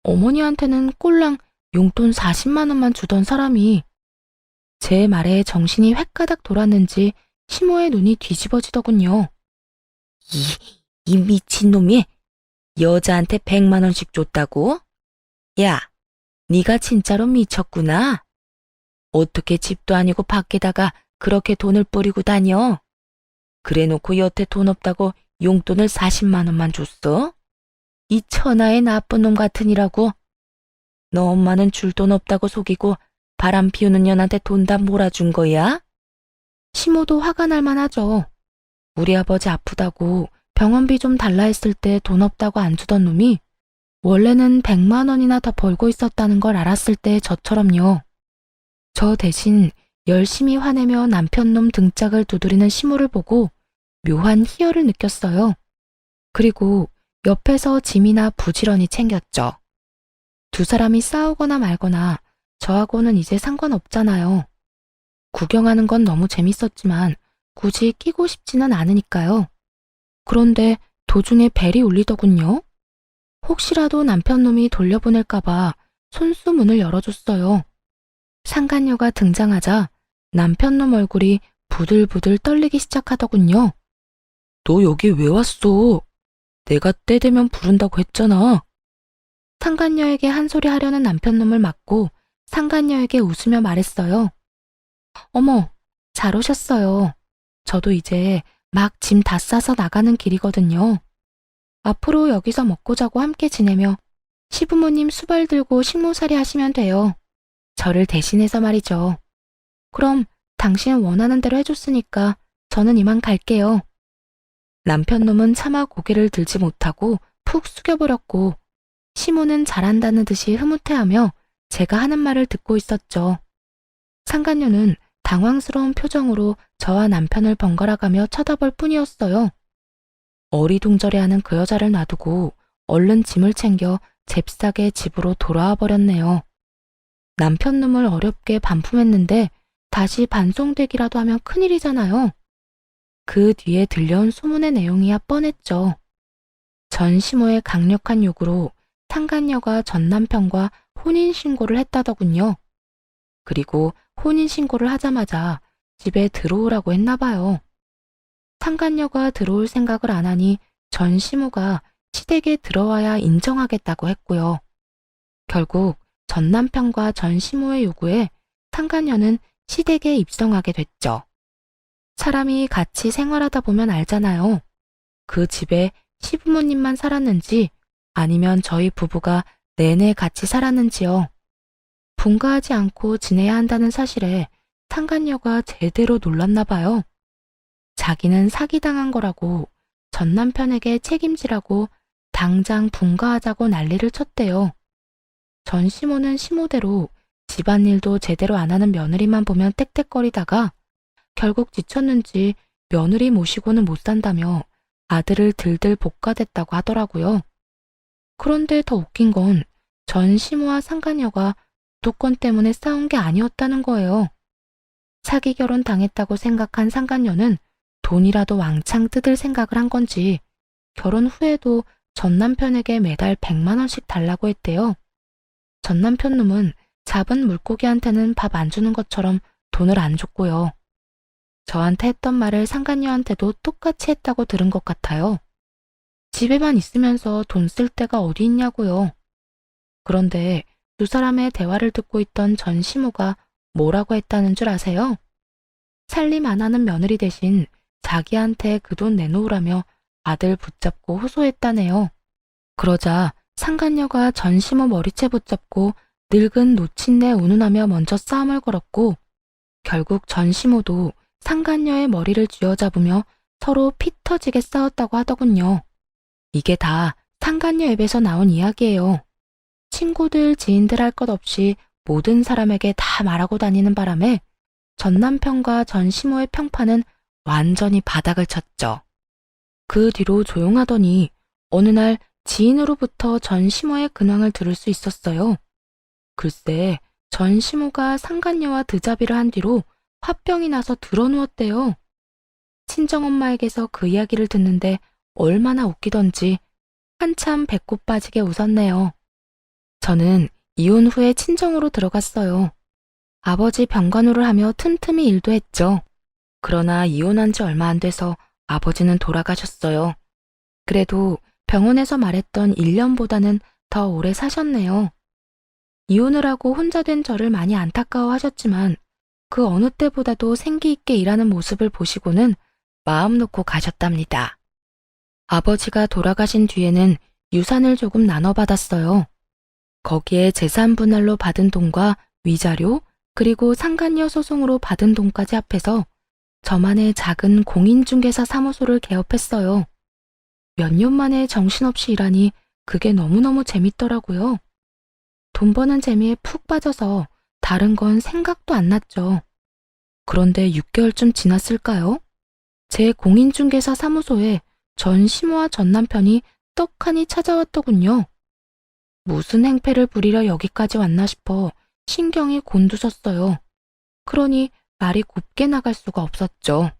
어머니한테는 꼴랑 용돈 40만 원만 주던 사람이. 제 말에 정신이 획가닥 돌았는지 시모의 눈이 뒤집어지더군요. 이 미친놈이 여자한테 100만 원씩 줬다고? 야, 네가 진짜로 미쳤구나. 어떻게 집도 아니고 밖에다가 그렇게 돈을 뿌리고 다녀? 그래놓고 여태 돈 없다고 용돈을 40만 원만 줬어? 이 천하의 나쁜 놈 같으니라고. 너 엄마는 줄 돈 없다고 속이고 바람 피우는 년한테 돈 다 몰아준 거야? 시모도 화가 날 만하죠. 우리 아버지 아프다고 병원비 좀 달라 했을 때 돈 없다고 안 주던 놈이 원래는 100만 원이나 더 벌고 있었다는 걸 알았을 때 저처럼요. 저 대신 열심히 화내며 남편 놈 등짝을 두드리는 시모를 보고 묘한 희열을 느꼈어요. 그리고 옆에서 짐이나 부지런히 챙겼죠. 두 사람이 싸우거나 말거나 저하고는 이제 상관없잖아요. 구경하는 건 너무 재밌었지만 굳이 끼고 싶지는 않으니까요. 그런데 도중에 벨이 울리더군요. 혹시라도 남편 놈이 돌려보낼까봐 손수 문을 열어줬어요. 상간녀가 등장하자 남편 놈 얼굴이 부들부들 떨리기 시작하더군요. 너 여기 왜 왔어? 내가 때 되면 부른다고 했잖아. 상간녀에게 한 소리 하려는 남편 놈을 맞고 상간녀에게 웃으며 말했어요. 어머, 잘 오셨어요. 저도 이제 막 짐 다 싸서 나가는 길이거든요. 앞으로 여기서 먹고 자고 함께 지내며 시부모님 수발 들고 식모살이 하시면 돼요. 저를 대신해서 말이죠. 그럼 당신 원하는 대로 해줬으니까 저는 이만 갈게요. 남편 놈은 차마 고개를 들지 못하고 푹 숙여버렸고 시모는 잘한다는 듯이 흐뭇해하며 제가 하는 말을 듣고 있었죠. 상간녀는 당황스러운 표정으로 저와 남편을 번갈아가며 쳐다볼 뿐이었어요. 어리둥절해하는 그 여자를 놔두고 얼른 짐을 챙겨 잽싸게 집으로 돌아와 버렸네요. 남편 놈을 어렵게 반품했는데 다시 반송되기라도 하면 큰일이잖아요. 그 뒤에 들려온 소문의 내용이야 뻔했죠. 전 시모의 강력한 요구로 상간녀가 전 남편과 혼인신고를 했다더군요. 그리고 혼인신고를 하자마자 집에 들어오라고 했나 봐요. 상간녀가 들어올 생각을 안 하니 전 시모가 시댁에 들어와야 인정하겠다고 했고요. 결국 전 남편과 전 시모의 요구에 상간녀는 시댁에 입성하게 됐죠. 사람이 같이 생활하다 보면 알잖아요. 그 집에 시부모님만 살았는지 아니면 저희 부부가 내내 같이 살았는지요. 분가하지 않고 지내야 한다는 사실에 상간녀가 제대로 놀랐나 봐요. 자기는 사기당한 거라고 전 남편에게 책임지라고 당장 분가하자고 난리를 쳤대요. 전 시모는 시모대로 집안일도 제대로 안 하는 며느리만 보면 떽떽거리다가 결국 지쳤는지 며느리 모시고는 못 산다며 아들을 들들 볶아댔다고 하더라고요. 그런데 더 웃긴 건 전 시모와 상간녀가 주도권 때문에 싸운 게 아니었다는 거예요. 사기 결혼 당했다고 생각한 상간녀는 돈이라도 왕창 뜯을 생각을 한 건지 결혼 후에도 전 남편에게 매달 100만 원씩 달라고 했대요. 전 남편 놈은 잡은 물고기한테는 밥 안 주는 것처럼 돈을 안 줬고요. 저한테 했던 말을 상간녀한테도 똑같이 했다고 들은 것 같아요. 집에만 있으면서 돈 쓸 데가 어디 있냐고요. 그런데 두 사람의 대화를 듣고 있던 전 시모가 뭐라고 했다는 줄 아세요? 살림 안 하는 며느리 대신 자기한테 그 돈 내놓으라며 아들 붙잡고 호소했다네요. 그러자 상간녀가 전 시모 머리채 붙잡고 늙은 노친네 운운하며 먼저 싸움을 걸었고 결국 전 시모도 상간녀의 머리를 쥐어잡으며 서로 피 터지게 싸웠다고 하더군요. 이게 다 상간녀 입에서 나온 이야기예요. 친구들, 지인들 할 것 없이 모든 사람에게 다 말하고 다니는 바람에 전 남편과 전 시모의 평판은 완전히 바닥을 쳤죠. 그 뒤로 조용하더니 어느 날 지인으로부터 전 시모의 근황을 들을 수 있었어요. 글쎄, 전 시모가 상간녀와 드자비를 한 뒤로 화병이 나서 드러누웠대요. 친정엄마에게서 그 이야기를 듣는데 얼마나 웃기던지 한참 배꼽 빠지게 웃었네요. 저는 이혼 후에 친정으로 들어갔어요. 아버지 병간호를 하며 틈틈이 일도 했죠. 그러나 이혼한 지 얼마 안 돼서 아버지는 돌아가셨어요. 그래도 병원에서 말했던 1년보다는 더 오래 사셨네요. 이혼을 하고 혼자 된 저를 많이 안타까워하셨지만 그 어느 때보다도 생기 있게 일하는 모습을 보시고는 마음 놓고 가셨답니다. 아버지가 돌아가신 뒤에는 유산을 조금 나눠받았어요. 거기에 재산 분할로 받은 돈과 위자료 그리고 상간녀 소송으로 받은 돈까지 합해서 저만의 작은 공인중개사 사무소를 개업했어요. 몇 년 만에 정신없이 일하니 그게 너무너무 재밌더라고요. 돈 버는 재미에 푹 빠져서 다른 건 생각도 안 났죠. 그런데 6개월쯤 지났을까요? 제 공인중개사 사무소에 전 시모와 전 남편이 떡하니 찾아왔더군요. 무슨 행패를 부리려 여기까지 왔나 싶어 신경이 곤두섰어요. 그러니 말이 곱게 나갈 수가 없었죠.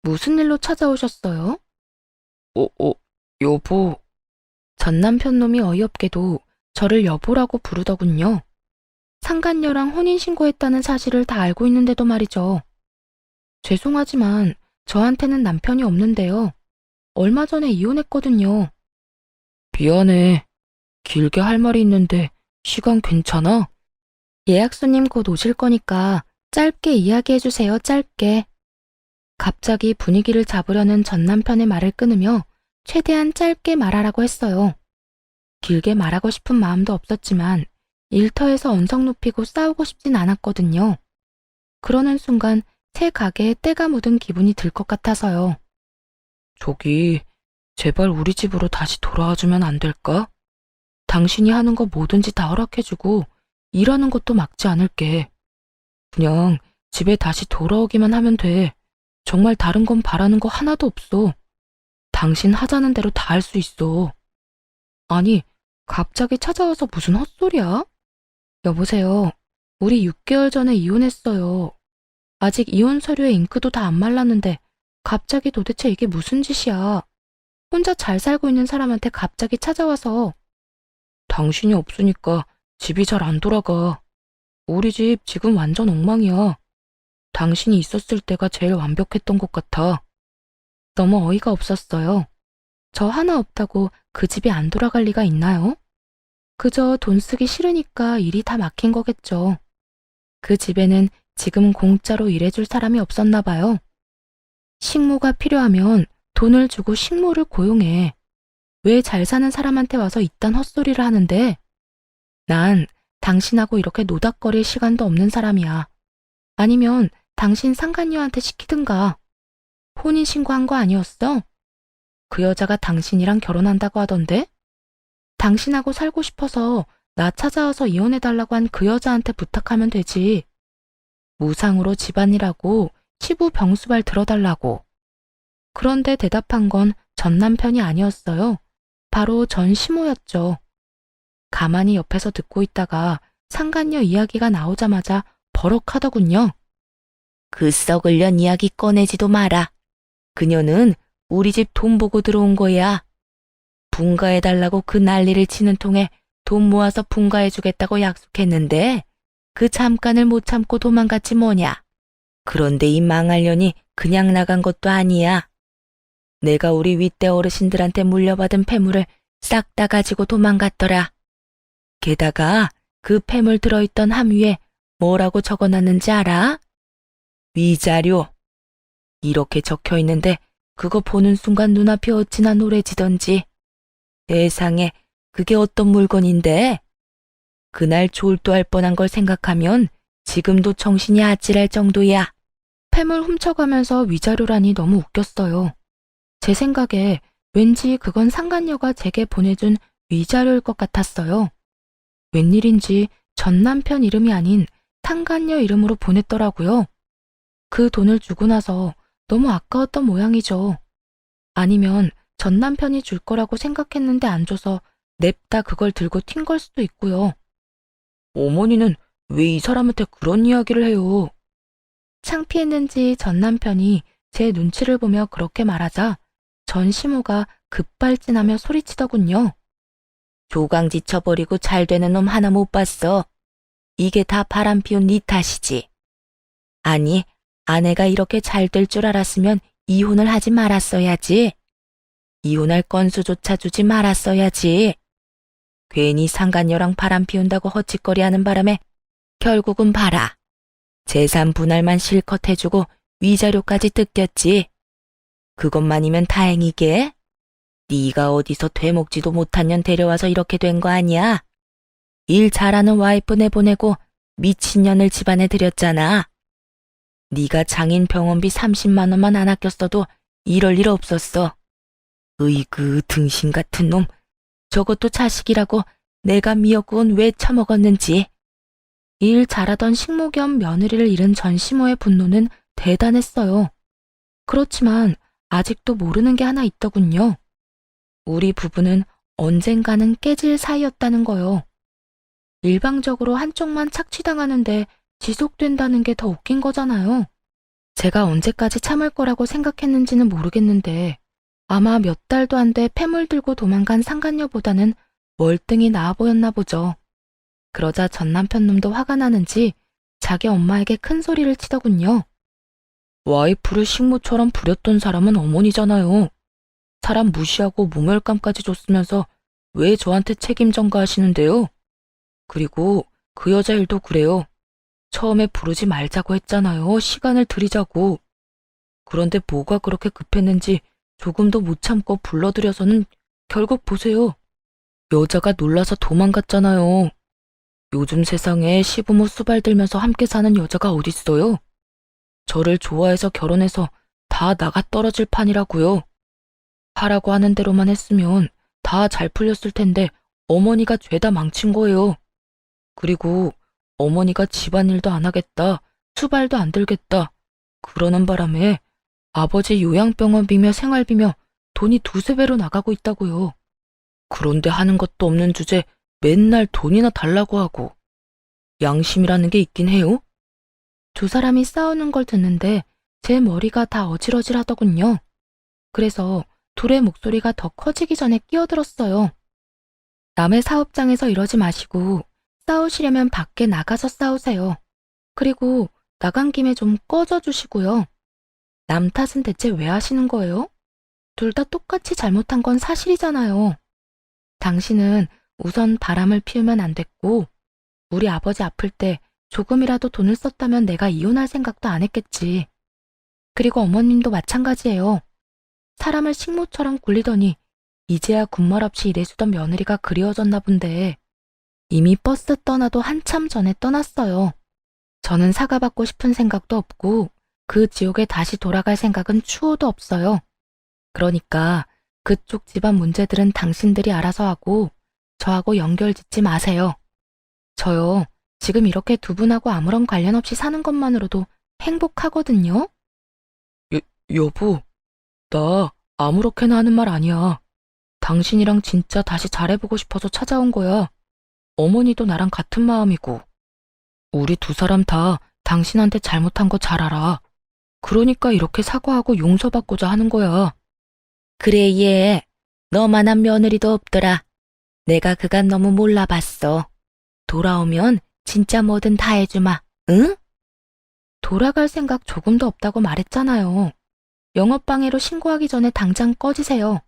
무슨 일로 찾아오셨어요? 여보. 전 남편 놈이 어이없게도 저를 여보라고 부르더군요. 상간녀랑 혼인신고했다는 사실을 다 알고 있는데도 말이죠. 죄송하지만 저한테는 남편이 없는데요. 얼마 전에 이혼했거든요. 미안해. 길게 할 말이 있는데 시간 괜찮아? 예약 손님 곧 오실 거니까 짧게 이야기해 주세요, 짧게. 갑자기 분위기를 잡으려는 전 남편의 말을 끊으며 최대한 짧게 말하라고 했어요. 길게 말하고 싶은 마음도 없었지만 일터에서 언성 높이고 싸우고 싶진 않았거든요. 그러는 순간 새 가게에 때가 묻은 기분이 들 것 같아서요. 저기, 제발 우리 집으로 다시 돌아와주면 안 될까? 당신이 하는 거 뭐든지 다 허락해주고 일하는 것도 막지 않을게. 그냥 집에 다시 돌아오기만 하면 돼. 정말 다른 건 바라는 거 하나도 없어. 당신 하자는 대로 다 할 수 있어. 아니, 갑자기 찾아와서 무슨 헛소리야? 여보세요. 우리 6개월 전에 이혼했어요. 아직 이혼 서류에 잉크도 다 안 말랐는데 갑자기 도대체 이게 무슨 짓이야. 혼자 잘 살고 있는 사람한테 갑자기 찾아와서. 당신이 없으니까 집이 잘 안 돌아가. 우리 집 지금 완전 엉망이야. 당신이 있었을 때가 제일 완벽했던 것 같아. 너무 어이가 없었어요. 저 하나 없다고 그 집이 안 돌아갈 리가 있나요? 그저 돈 쓰기 싫으니까 일이 다 막힌 거겠죠. 그 집에는 지금 공짜로 일해줄 사람이 없었나 봐요. 식모가 필요하면 돈을 주고 식모를 고용해. 왜 잘 사는 사람한테 와서 이딴 헛소리를 하는데? 난 당신하고 이렇게 노닥거릴 시간도 없는 사람이야. 아니면 당신 상간녀한테 시키든가. 혼인신고한 거 아니었어? 그 여자가 당신이랑 결혼한다고 하던데? 당신하고 살고 싶어서 나 찾아와서 이혼해달라고 한 그 여자한테 부탁하면 되지. 무상으로 집안일하고 시부 병수발 들어달라고. 그런데 대답한 건 전 남편이 아니었어요. 바로 전 시모였죠. 가만히 옆에서 듣고 있다가 상간녀 이야기가 나오자마자 버럭하더군요. 그 썩을 년 이야기 꺼내지도 마라. 그녀는 우리 집 돈 보고 들어온 거야. 분가해달라고 그 난리를 치는 통에 돈 모아서 분가해주겠다고 약속했는데 그 잠깐을 못 참고 도망갔지 뭐냐. 그런데 이 망할 년이 그냥 나간 것도 아니야. 내가 우리 윗대 어르신들한테 물려받은 폐물을 싹 다 가지고 도망갔더라. 게다가 그 폐물 들어있던 함 위에 뭐라고 적어놨는지 알아? 위자료. 이렇게 적혀있는데 그거 보는 순간 눈앞이 어찌나 노래지던지. 세상에, 그게 어떤 물건인데? 그날 졸도할 뻔한 걸 생각하면 지금도 정신이 아찔할 정도야. 폐물 훔쳐가면서 위자료라니 너무 웃겼어요. 제 생각에 왠지 그건 상간녀가 제게 보내준 위자료일 것 같았어요. 웬일인지 전 남편 이름이 아닌 상간녀 이름으로 보냈더라고요. 그 돈을 주고 나서 너무 아까웠던 모양이죠. 아니면 전 남편이 줄 거라고 생각했는데 안 줘서 냅다 그걸 들고 튄 걸 수도 있고요. 어머니는 왜 이 사람한테 그런 이야기를 해요? 창피했는지 전 남편이 제 눈치를 보며 그렇게 말하자 전 시모가 급발진하며 소리치더군요. 조강지 쳐버리고 잘 되는 놈 하나 못 봤어. 이게 다 바람 피운 네 탓이지. 아니, 아내가 이렇게 잘 될 줄 알았으면 이혼을 하지 말았어야지. 이혼할 건수조차 주지 말았어야지. 괜히 상간녀랑 바람 피운다고 헛짓거리하는 바람에 결국은 봐라. 재산 분할만 실컷 해주고 위자료까지 뜯겼지. 그것만이면 다행이게. 네가 어디서 되먹지도 못한 년 데려와서 이렇게 된 거 아니야. 일 잘하는 와이프 내보내고 미친년을 집안에 들였잖아. 네가 장인 병원비 30만 원만 안 아꼈어도 이럴 일 없었어. 으이그 등신 같은 놈. 저것도 자식이라고 내가 미역국은 왜 처먹었는지. 일 잘하던 식모 겸 며느리를 잃은 전 시모의 분노는 대단했어요. 그렇지만 아직도 모르는 게 하나 있더군요. 우리 부부는 언젠가는 깨질 사이였다는 거요. 일방적으로 한쪽만 착취당하는데 지속된다는 게 더 웃긴 거잖아요. 제가 언제까지 참을 거라고 생각했는지는 모르겠는데 아마 몇 달도 안 돼 폐물 들고 도망간 상간녀보다는 월등히 나아 보였나 보죠. 그러자 전 남편 놈도 화가 나는지 자기 엄마에게 큰 소리를 치더군요. 와이프를 식모처럼 부렸던 사람은 어머니잖아요. 사람 무시하고 모멸감까지 줬으면서 왜 저한테 책임 전가하시는데요? 그리고 그 여자 일도 그래요. 처음에 부르지 말자고 했잖아요. 시간을 들이자고. 그런데 뭐가 그렇게 급했는지 조금도 못 참고 불러들여서는 결국 보세요. 여자가 놀라서 도망갔잖아요. 요즘 세상에 시부모 수발 들면서 함께 사는 여자가 어딨어요? 저를 좋아해서 결혼해서 다 나가 떨어질 판이라고요. 하라고 하는 대로만 했으면 다 잘 풀렸을 텐데 어머니가 죄다 망친 거예요. 그리고 어머니가 집안일도 안 하겠다, 수발도 안 들겠다, 그러는 바람에 아버지 요양병원비며 생활비며 돈이 두세 배로 나가고 있다고요. 그런데 하는 것도 없는 주제 맨날 돈이나 달라고 하고. 양심이라는 게 있긴 해요? 두 사람이 싸우는 걸 듣는데 제 머리가 다 어질어질하더군요. 그래서 둘의 목소리가 더 커지기 전에 끼어들었어요. 남의 사업장에서 이러지 마시고 싸우시려면 밖에 나가서 싸우세요. 그리고 나간 김에 좀 꺼져 주시고요. 남 탓은 대체 왜 하시는 거예요? 둘 다 똑같이 잘못한 건 사실이잖아요. 당신은 우선 바람을 피우면 안 됐고, 우리 아버지 아플 때 조금이라도 돈을 썼다면 내가 이혼할 생각도 안 했겠지. 그리고 어머님도 마찬가지예요. 사람을 식모처럼 굴리더니 이제야 군말 없이 일해주던 며느리가 그리워졌나 본데 이미 버스 떠나도 한참 전에 떠났어요. 저는 사과받고 싶은 생각도 없고 그 지옥에 다시 돌아갈 생각은 추호도 없어요. 그러니까 그쪽 집안 문제들은 당신들이 알아서 하고 저하고 연결 짓지 마세요. 저요, 지금 이렇게 두 분하고 아무런 관련 없이 사는 것만으로도 행복하거든요. 여보, 나 아무렇게나 하는 말 아니야. 당신이랑 진짜 다시 잘해보고 싶어서 찾아온 거야. 어머니도 나랑 같은 마음이고. 우리 두 사람 다 당신한테 잘못한 거 잘 알아. 그러니까 이렇게 사과하고 용서받고자 하는 거야. 그래, 얘. 너만한 며느리도 없더라. 내가 그간 너무 몰라봤어. 돌아오면 진짜 뭐든 다 해주마, 응? 돌아갈 생각 조금도 없다고 말했잖아요. 영업방해로 신고하기 전에 당장 꺼지세요.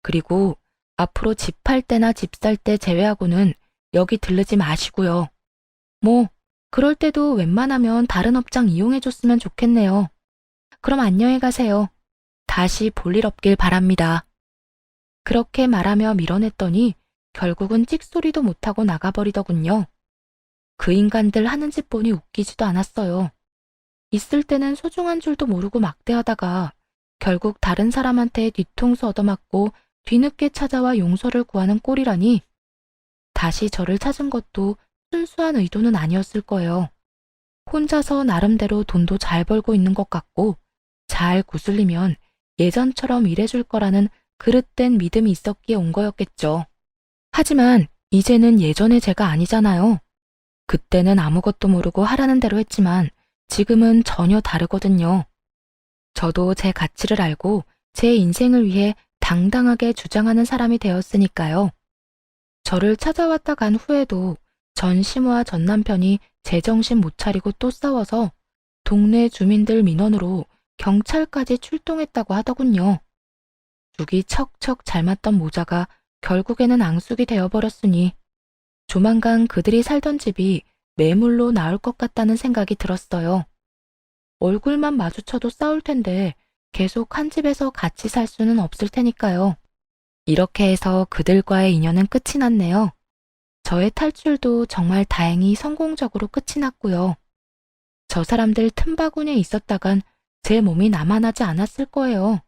그리고 앞으로 집 팔 때나 집 살 때 제외하고는 여기 들르지 마시고요. 뭐 그럴 때도 웬만하면 다른 업장 이용해줬으면 좋겠네요. 그럼 안녕히 가세요. 다시 볼 일 없길 바랍니다. 그렇게 말하며 밀어냈더니 결국은 찍소리도 못하고 나가버리더군요. 그 인간들 하는 짓 보니 웃기지도 않았어요. 있을 때는 소중한 줄도 모르고 막대하다가 결국 다른 사람한테 뒤통수 얻어맞고 뒤늦게 찾아와 용서를 구하는 꼴이라니. 다시 저를 찾은 것도 순수한 의도는 아니었을 거예요. 혼자서 나름대로 돈도 잘 벌고 있는 것 같고 잘 구슬리면 예전처럼 일해줄 거라는 그릇된 믿음이 있었기에 온 거였겠죠. 하지만 이제는 예전의 제가 아니잖아요. 그때는 아무것도 모르고 하라는 대로 했지만 지금은 전혀 다르거든요. 저도 제 가치를 알고 제 인생을 위해 당당하게 주장하는 사람이 되었으니까요. 저를 찾아왔다 간 후에도 전 시모와 전 남편이 제정신 못 차리고 또 싸워서 동네 주민들 민원으로 경찰까지 출동했다고 하더군요. 죽이 척척 잘 맞던 모자가 결국에는 앙숙이 되어버렸으니 조만간 그들이 살던 집이 매물로 나올 것 같다는 생각이 들었어요. 얼굴만 마주쳐도 싸울 텐데 계속 한 집에서 같이 살 수는 없을 테니까요. 이렇게 해서 그들과의 인연은 끝이 났네요. 저의 탈출도 정말 다행히 성공적으로 끝이 났고요. 저 사람들 틈바구니에 있었다간 제 몸이 남아나지 않았을 거예요.